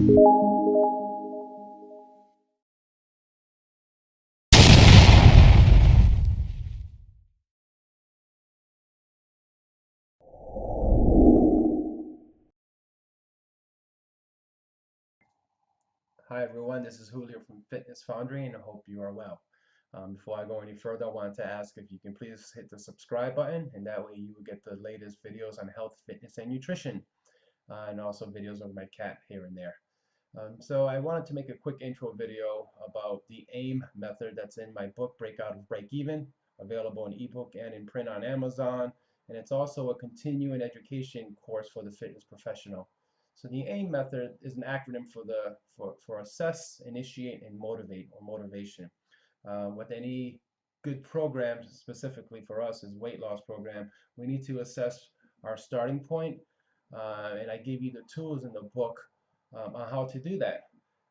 Hi everyone, this is Julio from Fitness Foundry and I hope you are well. Before I go any further, I wanted to ask if you can please hit the subscribe button, and that way you will get the latest videos on health, fitness, and nutrition, and also videos of my cat here and there. So I wanted to make a quick intro video about the A.I.M method that's in my book, Breakout of Break Even, available in ebook and in print on Amazon, and it's also a continuing education course for the fitness professional. So the A.I.M method is an acronym for assess, initiate, and motivate, or motivation. With any good program, specifically for us as weight loss program, we need to assess our starting point, and I give you the tools in the book on how to do that.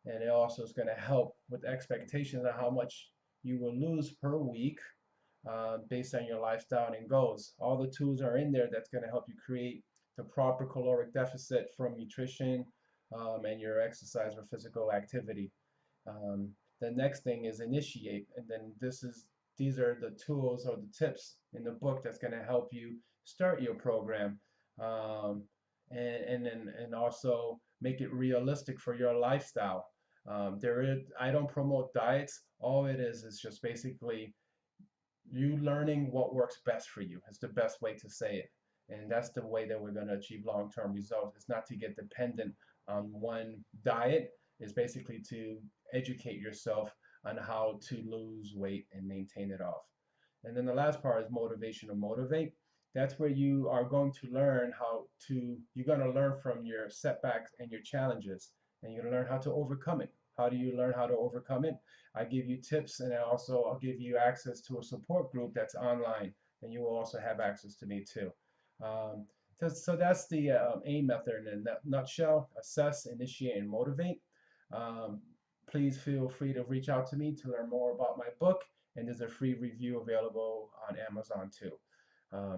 And it also is going to help with expectations on how much you will lose per week based on your lifestyle and goals. All the tools are in there that's going to help you create the proper caloric deficit from nutrition and your exercise or physical activity. Um, the next thing is initiate, and then these are the tools or the tips in the book that's going to help you start your program, um, and also make it realistic for your lifestyle. I don't promote diets. All it is just basically you learning what works best for you. It's the best way to say it. And that's the way that we're going to achieve long-term results. It's not to get dependent on one diet. It's basically to educate yourself on how to lose weight and maintain it off. And then the last part is motivation to motivate. That's where you are going to learn you're going to learn from your setbacks and your challenges, and you're going to learn how to overcome it. How do you learn how to overcome it? I give you tips, and I'll give you access to a support group that's online, and you will also have access to me too. Um, so that's the A.I.M method in a nutshell: assess, initiate, and motivate. Um, Please feel free to reach out to me to learn more about my book, and there's a free review available on Amazon too.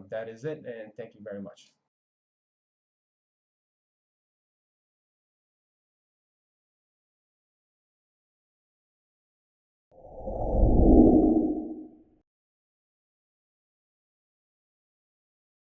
That is it, and thank you very much.